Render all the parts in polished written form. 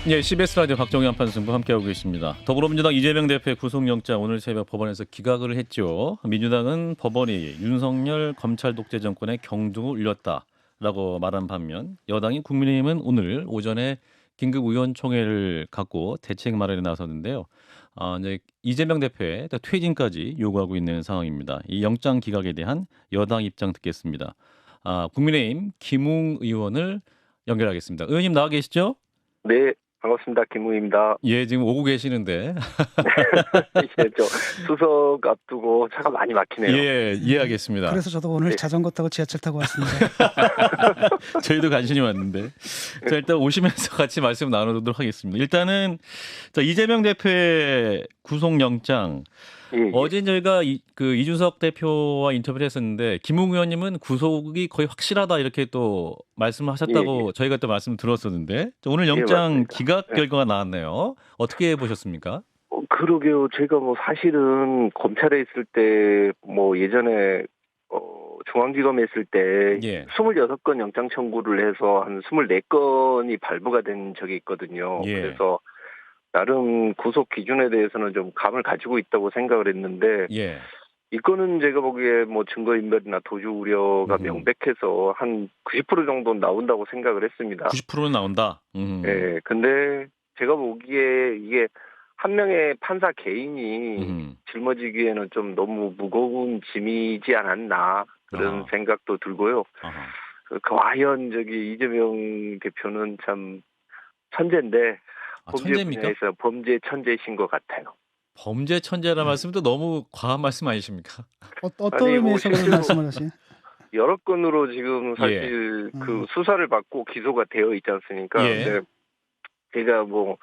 예, CBS 라디오 박정희 판승부 함께하고 계십니다. 더불어민주당 이재명 대표의 구속영장 오늘 새벽 법원에서 기각을 했죠. 민주당은 법원이 윤석열 검찰 독재 정권의 경중을 울렸다라고 말한 반면 여당인 국민의힘은 오늘 오전에 긴급 의원총회를 갖고 대책 마련에 나섰는데요. 이제 이재명 대표의 퇴진까지 요구하고 있는 상황입니다. 이 영장 기각에 대한 여당 입장 듣겠습니다. 국민의힘 김웅 의원을 연결하겠습니다. 의원님 나와 계시죠? 네, 반갑습니다. 김우입니다. 예, 지금 오고 계시는데. 예, 저 수석 앞두고 차가 많이 막히네요. 예, 이해하겠습니다. 그래서 저도 오늘 네. 자전거 타고 지하철 타고 왔습니다. 저희도 간신히 왔는데. 자, 일단 오시면서 같이 말씀 나누도록 하겠습니다. 일단은 자, 이재명 대표의 구속영장. 예, 어제 저희가 이준석 대표와 인터뷰를 했었는데 김웅 의원님은 구속이 거의 확실하다 이렇게 또 말씀하셨다고 저희가 또 말씀 들었었는데 오늘 영장 맞습니다. 기각 결과가 나왔네요. 어떻게 보셨습니까? 그러게요. 제가 뭐 사실은 검찰에 있을 때 뭐 예전에 중앙지검에 있을 때 예. 26건 영장 청구를 해서 한 24건이 발부가 된 적이 있거든요. 예. 그래서 나름 구속 기준에 대해서는 좀 감을 가지고 있다고 생각을 했는데 예. 이거는 제가 보기에 뭐 증거인멸이나 도주 우려가 명백해서 한 90% 정도 나온다고 생각을 했습니다. 90%는 나온다. 네, 근데 제가 보기에 이게 한 명의 판사 개인이 짊어지기에는 좀 너무 무거운 짐이지 않았나 그런 생각도 들고요. 과연 이재명 대표는 참 천재인데 범죄 천재입니까? 분야에서 범죄 천재신 것 같아요. 범죄 천재라는 말씀도 너무 과한 말씀 아니십니까? 어떤 의미에서 그런 말씀을 하시나요? 여러 건으로 지금 사실 그 수사를 받고 기소가 되어 있지 않습니까? 예. 근데 제가 뭐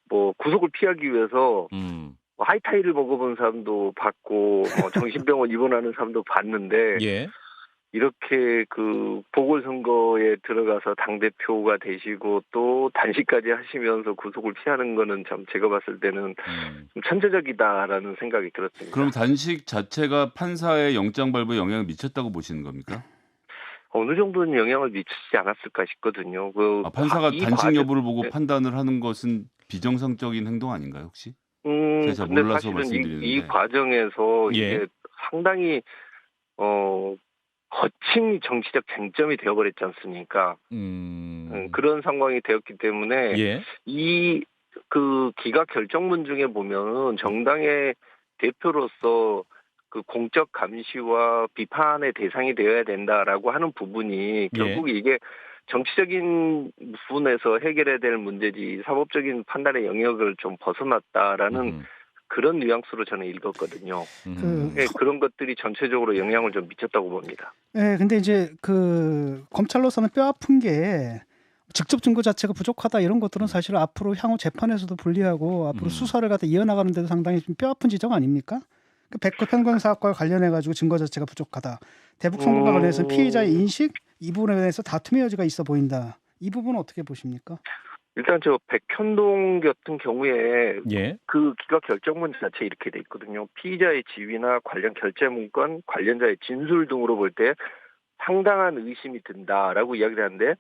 구속을 피하기 위해서 뭐 하이타이를 먹어본 사람도 봤고 정신병원 입원하는 사람도 봤는데 예. 이렇게 그 보궐선거에 들어가서 당대표가 되시고 또 단식까지 하시면서 구속을 피하는 거는 참 제가 봤을 때는 좀 천재적이다라는 생각이 들었습니다. 그럼 단식 자체가 판사의 영장 발부에 영향을 미쳤다고 보시는 겁니까? 어느 정도는 영향을 미치지 않았을까 싶거든요. 판사가 단식 여부를 보고 판단을 하는 것은 비정상적인 행동 아닌가요, 혹시? 제가 잘 근데 몰라서 사실은 말씀드리는데. 이 과정에서 이게 상당히 거친 정치적 쟁점이 되어버렸지 않습니까? 그런 상황이 되었기 때문에 이 그 기각 결정문 중에 보면은 정당의 대표로서 그 공적 감시와 비판의 대상이 되어야 된다라고 하는 부분이 결국 이게 정치적인 부분에서 해결해야 될 문제지 사법적인 판단의 영역을 좀 벗어났다라는 그런 뉘앙스로 저는 읽었거든요. 그런 것들이 전체적으로 영향을 좀 미쳤다고 봅니다. 네, 근데 이제 그 검찰로서는 뼈 아픈 게 직접 증거 자체가 부족하다 이런 것들은 사실 앞으로 향후 재판에서도 불리하고 앞으로 수사를 갖다 이어나가는 데도 상당히 좀 뼈 아픈 지적 아닙니까? 그 백호 편견 사건과 관련해 가지고 증거 자체가 부족하다. 대북 송금과 관련해서 피의자의 인식 이 부분에 대해서 다툼의 여지가 있어 보인다. 이 부분은 어떻게 보십니까? 일단 백현동 같은 경우에 그 기각 결정문 자체 이렇게 돼 있거든요. 피의자의 지위나 관련 결재 문건, 관련자의 진술 등으로 볼 때 상당한 의심이 든다라고 이야기를 하는데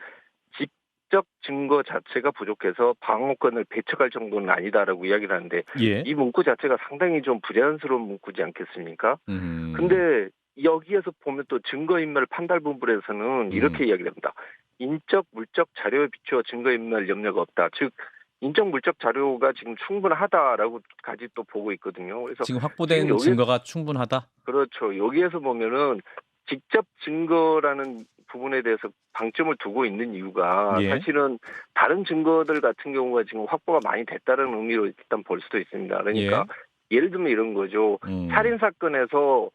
직접 증거 자체가 부족해서 방어권을 배척할 정도는 아니다라고 이야기를 하는데 이 문구 자체가 상당히 좀 부자연스러운 문구지 않겠습니까? 근데 여기에서 보면 또 증거인멸 판단 부분에서는 이렇게 이야기를 합니다. 인적, 물적 자료에 비추어 증거인멸 염려가 없다. 즉 인적, 물적 자료가 지금 충분하다라고까지 또 보고 있거든요. 그래서 지금 확보된 증거가 충분하다? 그렇죠. 여기에서 보면은 직접 증거라는 부분에 대해서 방점을 두고 있는 이유가 사실은 다른 증거들 같은 경우가 지금 확보가 많이 됐다는 의미로 일단 볼 수도 있습니다. 그러니까 예를 들면 이런 거죠. 살인 사건에서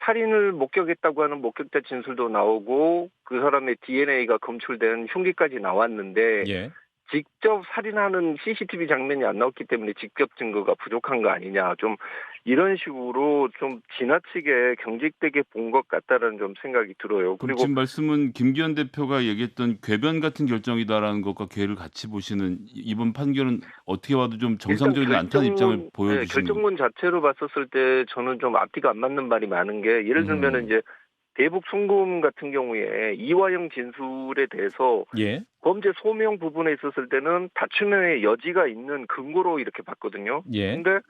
살인을 목격했다고 하는 목격자 진술도 나오고 그 사람의 DNA가 검출된 흉기까지 나왔는데 직접 살인하는 CCTV 장면이 안 나왔기 때문에 직접 증거가 부족한 거 아니냐. 좀 이런 식으로 좀 지나치게 경직되게 본 것 같다라는 좀 생각이 들어요. 그리고 지금 말씀은 김기현 대표가 얘기했던 궤변 같은 결정이다라는 것과 궤를 같이 보시는 이번 판결은 어떻게 봐도 좀 정상적이지 않다는 입장을 보여주시는 결정문 자체로 봤었을 때 저는 좀 앞뒤가 안 맞는 말이 많은 게 예를 들면은 이제 대북 송금 같은 경우에 이화영 진술에 대해서 예. 범죄 소명 부분에 있었을 때는 다툼의 여지가 있는 근거로 이렇게 봤거든요. 예. 근데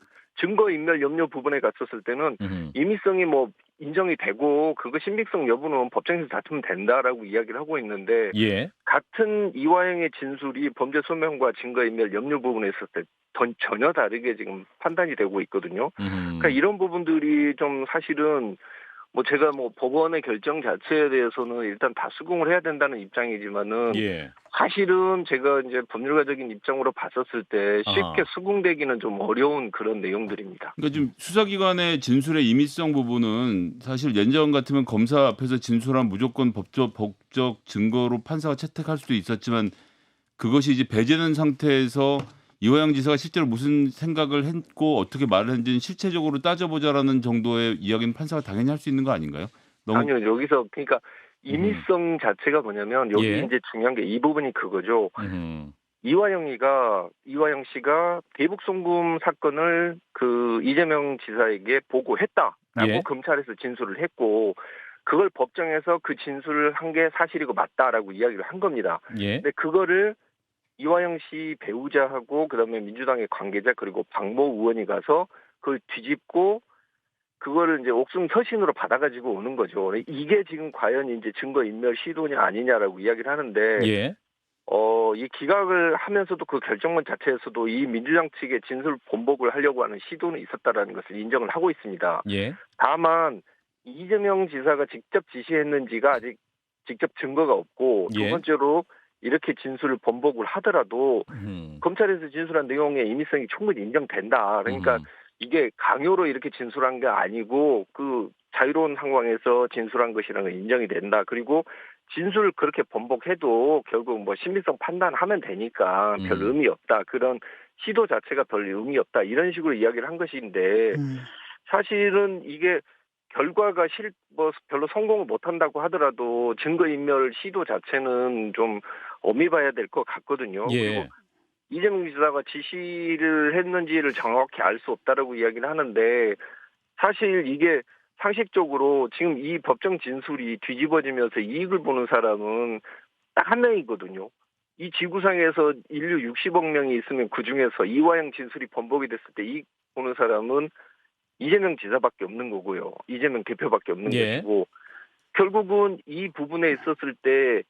증거인멸 염려 부분에 갔었을 때는 임의성이 뭐 인정이 되고 그거 신빙성 여부는 법정에서 다투면 된다라고 이야기를 하고 있는데 예. 같은 이화영의 진술이 범죄 소명과 증거인멸 염려 부분에 있었을 때 전혀 다르게 지금 판단이 되고 있거든요. 그러니까 이런 부분들이 좀 사실은 뭐 제가 뭐 법원의 결정 자체에 대해서는 일단 다 수긍을 해야 된다는 입장이지만은 예. 사실은 제가 이제 법률가적인 입장으로 봤었을 때 쉽게 수긍되기는 좀 어려운 그런 내용들입니다. 그러니까 지금 수사기관의 진술의 임의성 부분은 사실 예전 같으면 검사 앞에서 진술한 무조건 법적 증거로 판사가 채택할 수도 있었지만 그것이 이제 배제된 상태에서 이화영 지사가 실제로 무슨 생각을 했고 어떻게 말을 했는지는 실체적으로 따져보자라는 정도의 이야기는 판사가 당연히 할 수 있는 거 아닌가요? 아니요. 여기서 그러니까 임의성 자체가 뭐냐면 여기 예. 이제 중요한 게 이 부분이 그거죠. 이화영 씨가 대북 송금 사건을 그 이재명 지사에게 보고했다라고 예. 검찰에서 진술을 했고 그걸 법정에서 그 진술을 한 게 사실이고 맞다라고 이야기를 한 겁니다. 예. 근데 그거를 이화영 씨 배우자하고 그다음에 민주당의 관계자 그리고 박모 의원이 가서 그걸 뒤집고 그거를 이제 옥중 서신으로 받아가지고 오는 거죠. 이게 지금 과연 이제 증거인멸 시도냐 아니냐라고 이야기를 하는데, 예. 이 기각을 하면서도 그 결정문 자체에서도 이 민주당 측의 진술 번복을 하려고 하는 시도는 있었다라는 것을 인정을 하고 있습니다. 예. 다만 이재명 지사가 직접 지시했는지가 아직 직접 증거가 없고 두 예. 번째로 이렇게 진술을 번복을 하더라도 검찰에서 진술한 내용의 임의성이 충분히 인정된다. 그러니까 이게 강요로 이렇게 진술한 게 아니고 그 자유로운 상황에서 진술한 것이라는 걸 인정이 된다. 그리고 진술을 그렇게 번복해도 결국 뭐 신빙성 판단하면 되니까 별 의미 없다. 그런 시도 자체가 별 의미 없다. 이런 식으로 이야기를 한 것인데 사실은 이게 결과가 뭐 별로 성공을 못한다고 하더라도 증거인멸 시도 자체는 좀 엄히 봐야 될 것 같거든요. 예. 그리고 이재명 지사가 지시를 했는지를 정확히 알 수 없다라고 이야기를 하는데 사실 이게 상식적으로 지금 이 법정 진술이 뒤집어지면서 이익을 보는 사람은 딱 한 명이거든요. 이 지구상에서 인류 60억 명이 있으면 그중에서 이화영 진술이 번복이 됐을 때 이익 보는 사람은 이재명 지사밖에 없는 거고요. 이재명 대표밖에 없는 것이고 결국은 이 부분에 있었을 때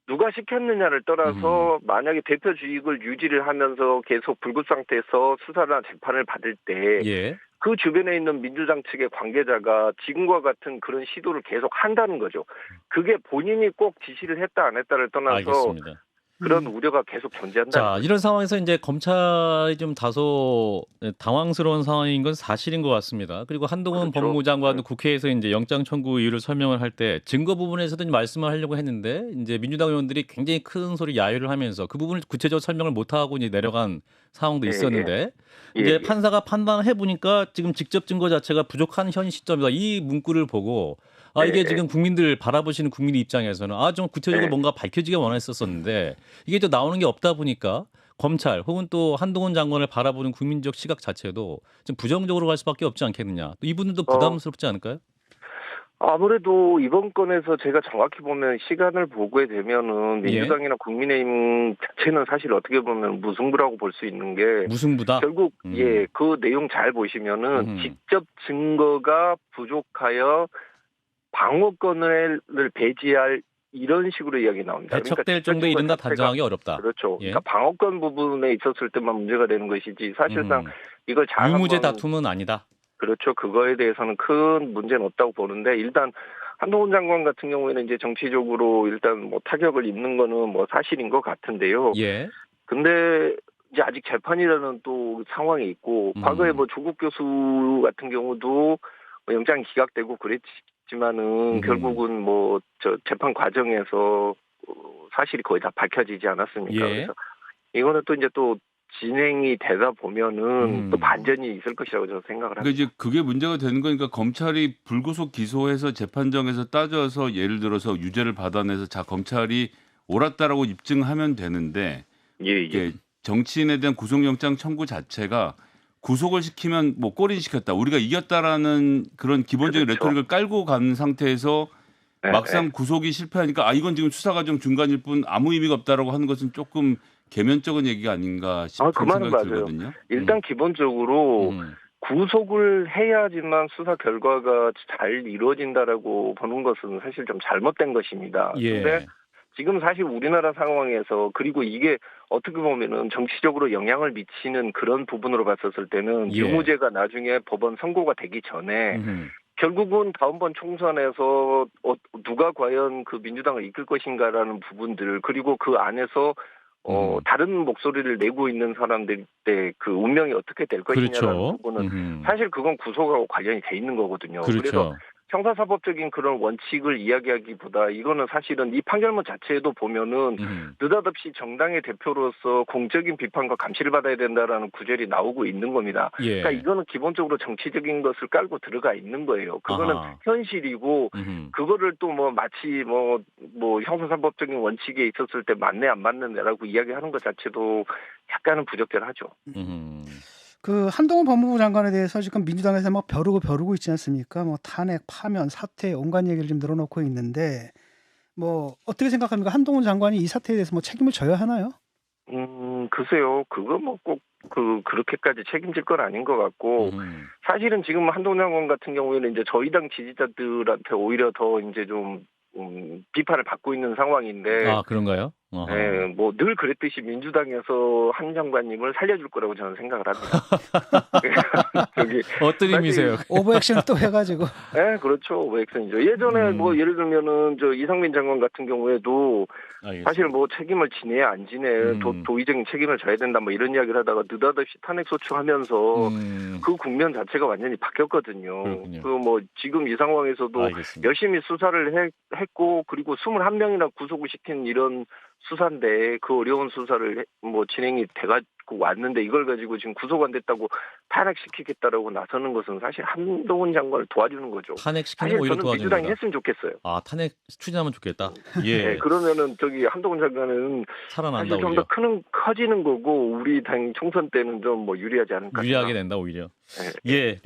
누가 시켰느냐를 떠나서 만약에 대표 주익을 유지를 하면서 계속 불구 상태에서 수사나 재판을 받을 때 예. 그 주변에 있는 민주당 측의 관계자가 지금과 같은 그런 시도를 계속 한다는 거죠. 그게 본인이 꼭 지시를 했다 안 했다를 떠나서 알겠습니다. 그런 우려가 계속 존재한다는 자, 거죠. 이런 상황에서 이제 검찰이 좀 다소 당황스러운 상황인 건 사실인 것 같습니다. 그리고 한동훈 그렇죠. 법무부 장관도 국회에서 이제 영장 청구 이유를 설명을 할 때 증거 부분에서도 말씀을 하려고 했는데 이제 민주당 의원들이 굉장히 큰 소리 야유를 하면서 그 부분을 구체적으로 설명을 못 하고 이제 내려간 상황도 있었는데 이제 판사가 판단해 보니까 지금 직접 증거 자체가 부족한 현 시점이다. 이 문구를 보고 이게 지금 국민들 바라보시는 국민 입장에서는 좀 구체적으로 뭔가 밝혀지게 원했었었는데 이게 또 나오는 게 없다 보니까 검찰 혹은 또 한동훈 장관을 바라보는 국민적 시각 자체도 좀 부정적으로 갈 수밖에 없지 않겠느냐. 또 이분들도 부담스럽지 않을까요? 아무래도 이번 건에서 제가 정확히 보면 시간을 보게 되면은 민주당이나 국민의힘 자체는 사실 어떻게 보면 무승부라고 볼 수 있는 게 무승부다. 결국 그 내용 잘 보시면은 직접 증거가 부족하여 방어권을 배제할 이런 식으로 이야기 나옵니다. 배척될 그러니까 정도에 이른다 단정하기 어렵다. 그렇죠. 예. 그러니까 방어권 부분에 있었을 때만 문제가 되는 것이지 사실상 이걸 잘 유무죄 다툼은 아니다. 그렇죠. 그거에 대해서는 큰 문제는 없다고 보는데 일단 한동훈 장관 같은 경우에는 이제 정치적으로 일단 뭐 타격을 입는 거는 뭐 사실인 것 같은데요. 예. 근데 이제 아직 재판이라는 또 상황이 있고 과거에 뭐 조국 교수 같은 경우도 영장이 기각되고 그랬지만은 결국은 뭐 저 재판 과정에서 사실이 거의 다 밝혀지지 않았습니까? 예. 그래서 이거는 또 이제 또 진행이 되다 보면은 또 반전이 있을 것이라고 저는 생각을 합니다. 그러니까 이제 그게 문제가 되는 거니까 검찰이 불구속 기소해서 재판정에서 따져서 예를 들어서 유죄를 받아내서 검찰이 옳았다라고 입증하면 되는데 예. 정치인에 대한 구속영장 청구 자체가 구속을 시키면 뭐 꼬리시켰다 우리가 이겼다라는 그런 기본적인 그렇죠. 레토릭을 깔고 간 상태에서 막상 구속이 실패하니까 이건 지금 수사 과정 중간일 뿐 아무 의미가 없다라고 하는 것은 조금 계면적인 얘기가 아닌가 싶은 그 말은 생각이 맞아요. 들거든요. 일단 기본적으로 구속을 해야지만 수사 결과가 잘 이루어진다라고 보는 것은 사실 좀 잘못된 것입니다. 그런데 지금 사실 우리나라 상황에서 그리고 이게 어떻게 보면은 정치적으로 영향을 미치는 그런 부분으로 봤었을 때는 유무죄가 나중에 법원 선고가 되기 전에 결국은 다음번 총선에서 누가 과연 그 민주당을 이끌 것인가라는 부분들 그리고 그 안에서 다른 목소리를 내고 있는 사람들의 그 운명이 어떻게 될 것이냐라는 부분은 사실 그건 구속하고 관련이 돼 있는 거거든요. 그래서 형사사법적인 그런 원칙을 이야기하기보다 이거는 사실은 이 판결문 자체에도 보면은 느닷없이 정당의 대표로서 공적인 비판과 감시를 받아야 된다라는 구절이 나오고 있는 겁니다. 그러니까 이거는 기본적으로 정치적인 것을 깔고 들어가 있는 거예요. 그거는 현실이고 그거를 또 뭐 마치 뭐 형사사법적인 원칙에 있었을 때 맞네 안 맞는데라고 이야기하는 것 자체도 약간은 부적절하죠. 그 한동훈 법무부 장관에 대해서 지금 민주당에서 막 벼르고 있지 않습니까? 뭐 탄핵, 파면, 사퇴 온갖 얘기를 좀 늘어놓고 있는데 뭐 어떻게 생각합니까? 한동훈 장관이 이 사태에 대해서 뭐 책임을 져야 하나요? 글쎄요. 그거 뭐 꼭 그렇게까지 책임질 건 아닌 것 같고 사실은 지금 한동훈 장관 같은 경우에는 이제 저희 당 지지자들한테 오히려 더 이제 좀 비판을 받고 있는 상황인데. 그런가요? 네, 뭐 늘 그랬듯이 민주당에서 한 장관님을 살려줄 거라고 저는 생각을 합니다. 어떤 의미세요? 오버액션을 또 해가지고. 네, 그렇죠. 오버액션이죠. 예전에 뭐 예를 들면은 저 이상민 장관 같은 경우에도 사실 뭐 책임을 지내 안 지내 도의적인 책임을 져야 된다 뭐 이런 이야기를 하다가 느닷없이 탄핵 소추하면서 그 국면 자체가 완전히 바뀌었거든요. 그 뭐 지금 이 상황에서도 열심히 수사를 했고 그리고 21명이나 구속을 시킨 이런 수사인데 그 어려운 수사를 뭐 진행이 돼가지고 왔는데 이걸 가지고 지금 구속 안 됐다고 탄핵시키겠다라고 나서는 것은 사실 한동훈 장관을 도와주는 거죠. 탄핵시키는 거 오히려 저는 도와주는 민주당이 거다. 했으면 좋겠어요. 탄핵 추진하면 좋겠다. 네, 그러면은 저기 한동훈 장관은 살아난다 사실 좀 더 커지는 거고 우리 당 총선 때는 좀 뭐 유리하지 않을까. 유리하게 된다 오히려.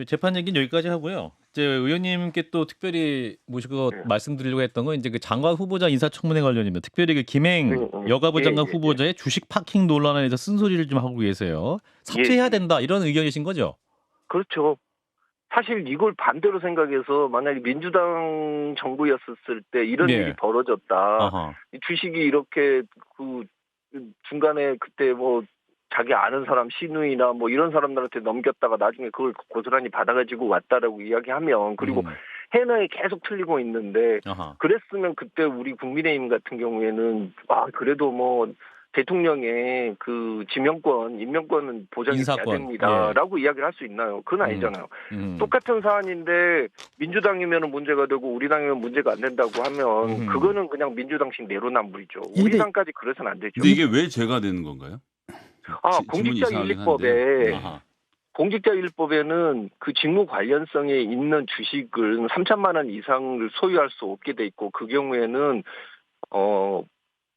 재판 얘기는 여기까지 하고요. 이제 의원님께 또 특별히 모시고 말씀드리려고 했던 건 이제 그 장관 후보자 인사청문회 관련입니다. 특별히 그 김행 여가부 장관 후보자의 주식 파킹 논란에 대해서 쓴소리를 좀 하고 계세요. 사퇴해야 된다 이런 의견이신 거죠? 그렇죠. 사실 이걸 반대로 생각해서 만약에 민주당 정부였었을 때 이런 일이 벌어졌다. 주식이 이렇게 그 중간에 그때 뭐 자기 아는 사람 신우이나 뭐 이런 사람들한테 넘겼다가 나중에 그걸 고스란히 받아가지고 왔다라고 이야기하면 그리고 해명이 계속 틀리고 있는데 그랬으면 그때 우리 국민의힘 같은 경우에는 그래도 뭐 대통령의 그 지명권, 임명권은 보장해야 됩니다라고 이야기를 할 수 있나요? 그건 아니잖아요. 똑같은 사안인데 민주당이면 문제가 되고 우리 당이면 문제가 안 된다고 하면 그거는 그냥 민주당식 내로남불이죠. 우리 당까지 그래서는 안 되죠. 근데 이게 왜 죄가 되는 건가요? 공직자윤리법에는 그 직무 관련성에 있는 주식을 3천만 원 이상을 소유할 수 없게 돼 있고 그 경우에는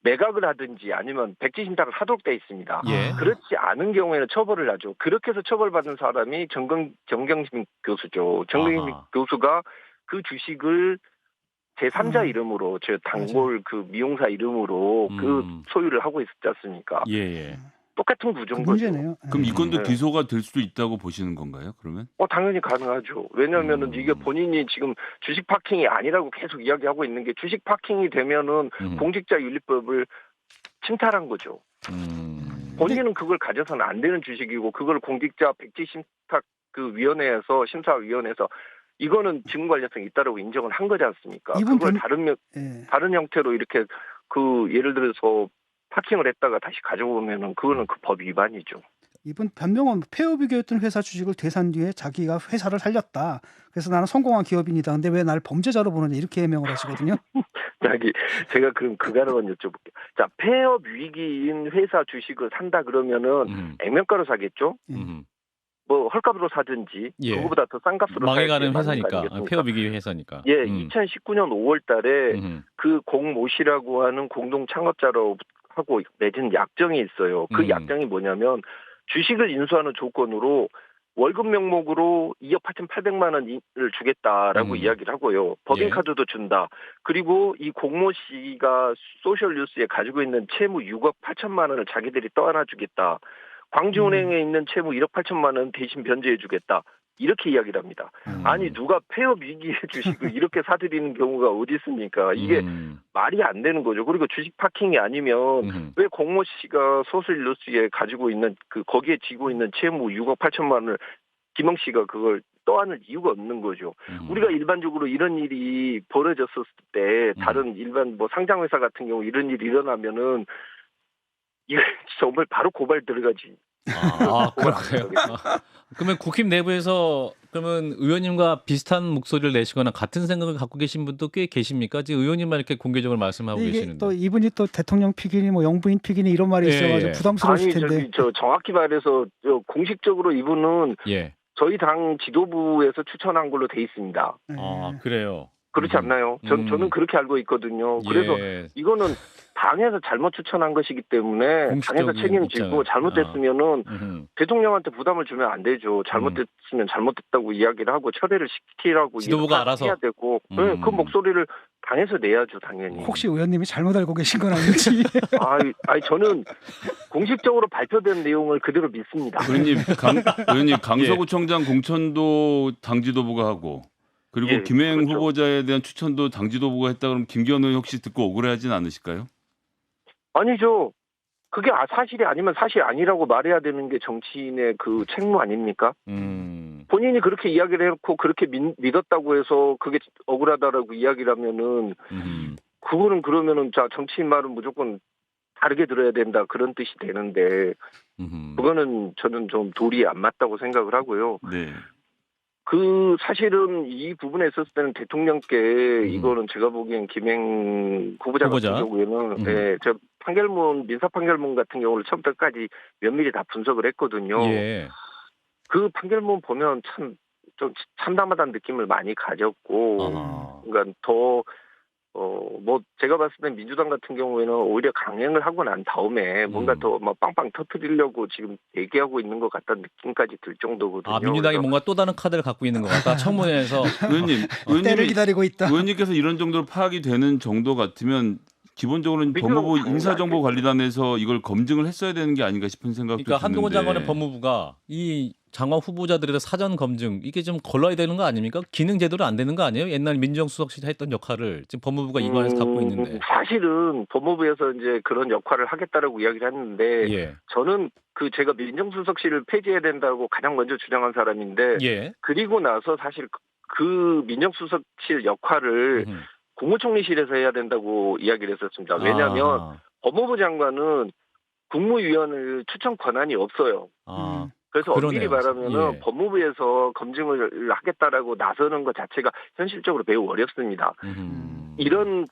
매각을 하든지 아니면 백지 신탁을 하도록 돼 있습니다. 그렇지 않은 경우에는 처벌을 하죠. 그렇게 해서 처벌받은 사람이 정경심 교수죠. 정경심 교수가 그 주식을 제3자 이름으로 저 단골 그 미용사 이름으로 그 소유를 하고 있었지 않습니까? 똑같은 구조인 거죠. 문제네요. 그럼 이 건도 기소가 될 수도 있다고 보시는 건가요? 그러면? 당연히 가능하죠. 왜냐하면은 이게 본인이 지금 주식 파킹이 아니라고 계속 이야기하고 있는 게 주식 파킹이 되면은 공직자윤리법을 침탈한 거죠. 본인은 그걸 가져서는 안 되는 주식이고 그걸 공직자 백지 신탁 그 위원회에서 심사위원회에서 이거는 직무 관련성이 있다라고 인정을 한 거지 않습니까? 그걸 다른 형태로 이렇게 그 예를 들어서 파킹을 했다가 다시 가져오면은 그거는 그 법 위반이죠. 이분 변명은 폐업위기였던 회사 주식을 대산 뒤에 자기가 회사를 살렸다. 그래서 나는 성공한 기업인이다. 근데 왜 날 범죄자로 보느냐 이렇게 해명을 하시거든요. 제가 그럼 그거를 여쭤볼게요. 자, 폐업 위기인 회사 주식을 산다 그러면은 액면가로 사겠죠? 뭐 헐값으로 사든지 그거보다 더 싼 값으로 망해가는 회사니까 폐업 위기 회사니까. 2019년 5월달에 그 공모 씨라고 하는 공동 창업자로 하고 맺은 약정이 있어요. 그 약정이 뭐냐면 주식을 인수하는 조건으로 월급 명목으로 2억 8,800만 원을 주겠다라고 이야기를 하고요. 법인카드도 준다. 그리고 이 공모 씨가 소셜뉴스에 가지고 있는 채무 6억 8천만 원을 자기들이 떠안아 주겠다. 광주은행에 있는 채무 1억 8천만 원 대신 변제해 주겠다. 이렇게 이야기를 합니다. 아니 누가 폐업 위기에 주식을 이렇게 사들이는 경우가 어디 있습니까? 이게 말이 안 되는 거죠. 그리고 주식 파킹이 아니면 왜 공모 씨가 소셜뉴스에 가지고 있는 거기에 지고 있는 채무 6억 8천만 원을 김영 씨가 그걸 떠안을 이유가 없는 거죠. 우리가 일반적으로 이런 일이 벌어졌을 때 다른 일반 뭐 상장회사 같은 경우 이런 일이 일어나면은 이거 정말 바로 고발 들어가지. 그래요. 그러면 국힘 내부에서 그러면 의원님과 비슷한 목소리를 내시거나 같은 생각을 갖고 계신 분도 꽤 계십니까? 지금 의원님만 이렇게 공개적으로 말씀하고 이게 계시는데. 또 이분이 또 대통령 픽이니 뭐 영부인 픽이니 이런 말이 있어가지고 부담스러우실 텐데. 저 정확히 말해서 공식적으로 이분은 저희 당 지도부에서 추천한 걸로 돼 있습니다. 그래요. 그렇지 않나요? 저는 그렇게 알고 있거든요. 그래서 이거는 당에서 잘못 추천한 것이기 때문에 당에서 책임지고 잘못됐으면은 대통령한테 부담을 주면 안 되죠. 잘못됐으면 잘못됐다고 이야기를 하고 철회를 시키라고 지도부가 알아서 해야 되고 그 목소리를 당에서 내야죠, 당연히. 혹시 의원님이 잘못 알고 계신 건 아닌지? 아니 저는 공식적으로 발표된 내용을 그대로 믿습니다. 의원님 강서구청장 공천도 당 지도부가 하고. 그리고 김행 그렇죠. 후보자에 대한 추천도 당 지도부가 했다 그러면 김기현 의원 혹시 듣고 억울해하진 않으실까요? 아니죠. 그게 사실이 아니면 사실 아니라고 말해야 되는 게 정치인의 그 책무 아닙니까? 본인이 그렇게 이야기를 해놓고 그렇게 믿었다고 해서 그게 억울하다라고 이야기를 하면은 그거는 그러면은 정치인 말은 무조건 다르게 들어야 된다 그런 뜻이 되는데 그거는 저는 좀 도리에 안 맞다고 생각을 하고요. 네. 사실은 이 부분에 있었을 때는 대통령께 이거는 제가 보기엔 김행 후보자 같은 경우에는 저 민사 판결문 같은 경우를 처음부터까지 면밀히 다 분석을 했거든요. 그 판결문 보면 좀 참담하다는 느낌을 많이 가졌고, 그러니까 뭐 제가 봤을 때 민주당 같은 경우에는 오히려 강행을 하고 난 다음에 뭔가 더 막 빵빵 터뜨리려고 지금 얘기하고 있는 것 같다는 느낌까지 들 정도거든요. 민주당이 뭔가 또 다른 카드를 갖고 있는 것 같다. 청문회에서 때를 기다리고 있다. 의원님께서 이런 정도로 파악이 되는 정도 같으면 기본적으로는 법무부 인사정보관리단에서 이걸 검증을 했어야 되는 게 아닌가 싶은 생각도 드는데. 한동훈 장관의 법무부가 이 장관 후보자들의 사전 검증 이게 좀 걸러야 되는 거 아닙니까? 기능 제대로 안 되는 거 아니에요? 옛날 민정수석실이 했던 역할을 지금 법무부가 이관해서 갖고 있는데. 사실은 법무부에서 이제 그런 역할을 하겠다라고 이야기를 했는데 저는 제가 민정수석실을 폐지해야 된다고 가장 먼저 주장한 사람인데 그리고 나서 사실 그 민정수석실 역할을 국무총리실에서 해야 된다고 이야기를 했었습니다. 왜냐하면 법무부 장관은 국무위원을 추천 권한이 없어요. 그래서 엄밀히 말하면 법무부에서 검증을 하겠다라고 나서는 것 자체가 현실적으로 매우 어렵습니다. 이런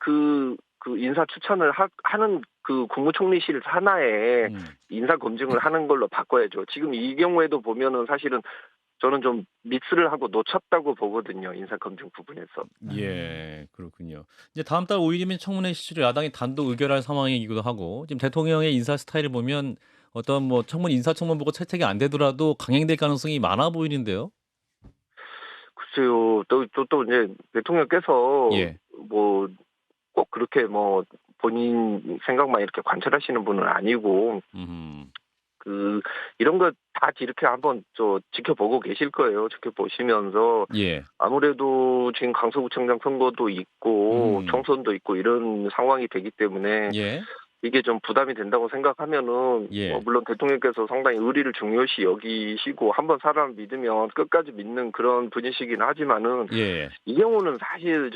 인사 추천을 하는 그 국무총리실 하나에 인사 검증을 하는 걸로 바꿔야죠. 지금 이 경우에도 보면은 사실은 저는 좀 미스를 하고 놓쳤다고 보거든요. 인사검증 부분에서. 그렇군요. 이제 다음 달 5일이면 청문회 실시를 야당이 단독 의결할 상황이기도 하고 지금 대통령의 인사 스타일을 보면 어떤 뭐 인사청문부가 채택이 안 되더라도 강행될 가능성이 많아 보이는데요. 글쎄요. 또 이제 대통령께서 뭐 꼭 그렇게 뭐 본인 생각만 이렇게 관철하시는 분은 아니고 이런 거 다 이렇게 한번 지켜보고 계실 거예요. 지켜보시면서 아무래도 지금 강서구청장 선거도 있고 총선도 있고 이런 상황이 되기 때문에 이게 좀 부담이 된다고 생각하면은 물론 대통령께서 상당히 의리를 중요시 여기시고 한번 사람 믿으면 끝까지 믿는 그런 분이시긴 하지만은 이 경우는 사실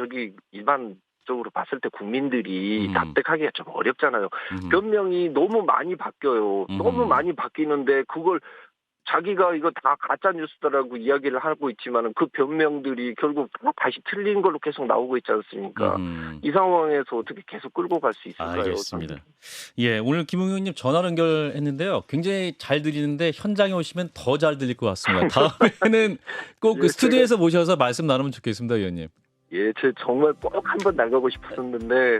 일반적으로 봤을 때 국민들이 납득하기가 좀 어렵잖아요. 변명이 너무 많이 바뀌어요. 너무 많이 바뀌는데 그걸 자기가 이거 다 가짜 뉴스다라고 이야기를 하고 있지만은 그 변명들이 결국 다시 틀린 걸로 계속 나오고 있지 않습니까? 이 상황에서 어떻게 계속 끌고 갈 수 있을까요? 알겠습니다. 오늘 김웅 의원님 전화 연결했는데요. 굉장히 잘 들리는데 현장에 오시면 더 잘 들릴 것 같습니다. 다음에는 꼭 그 스튜디오에서 모셔서 말씀 나누면 좋겠습니다, 의원님. 저 정말 꼭 한번 나가고 싶었는데.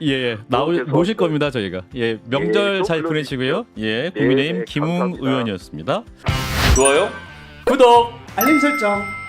모실 겁니다, 저희가. 명절 잘 보내시고요. 국민의힘 김웅 의원이었습니다. 좋아요, 구독 알림 설정.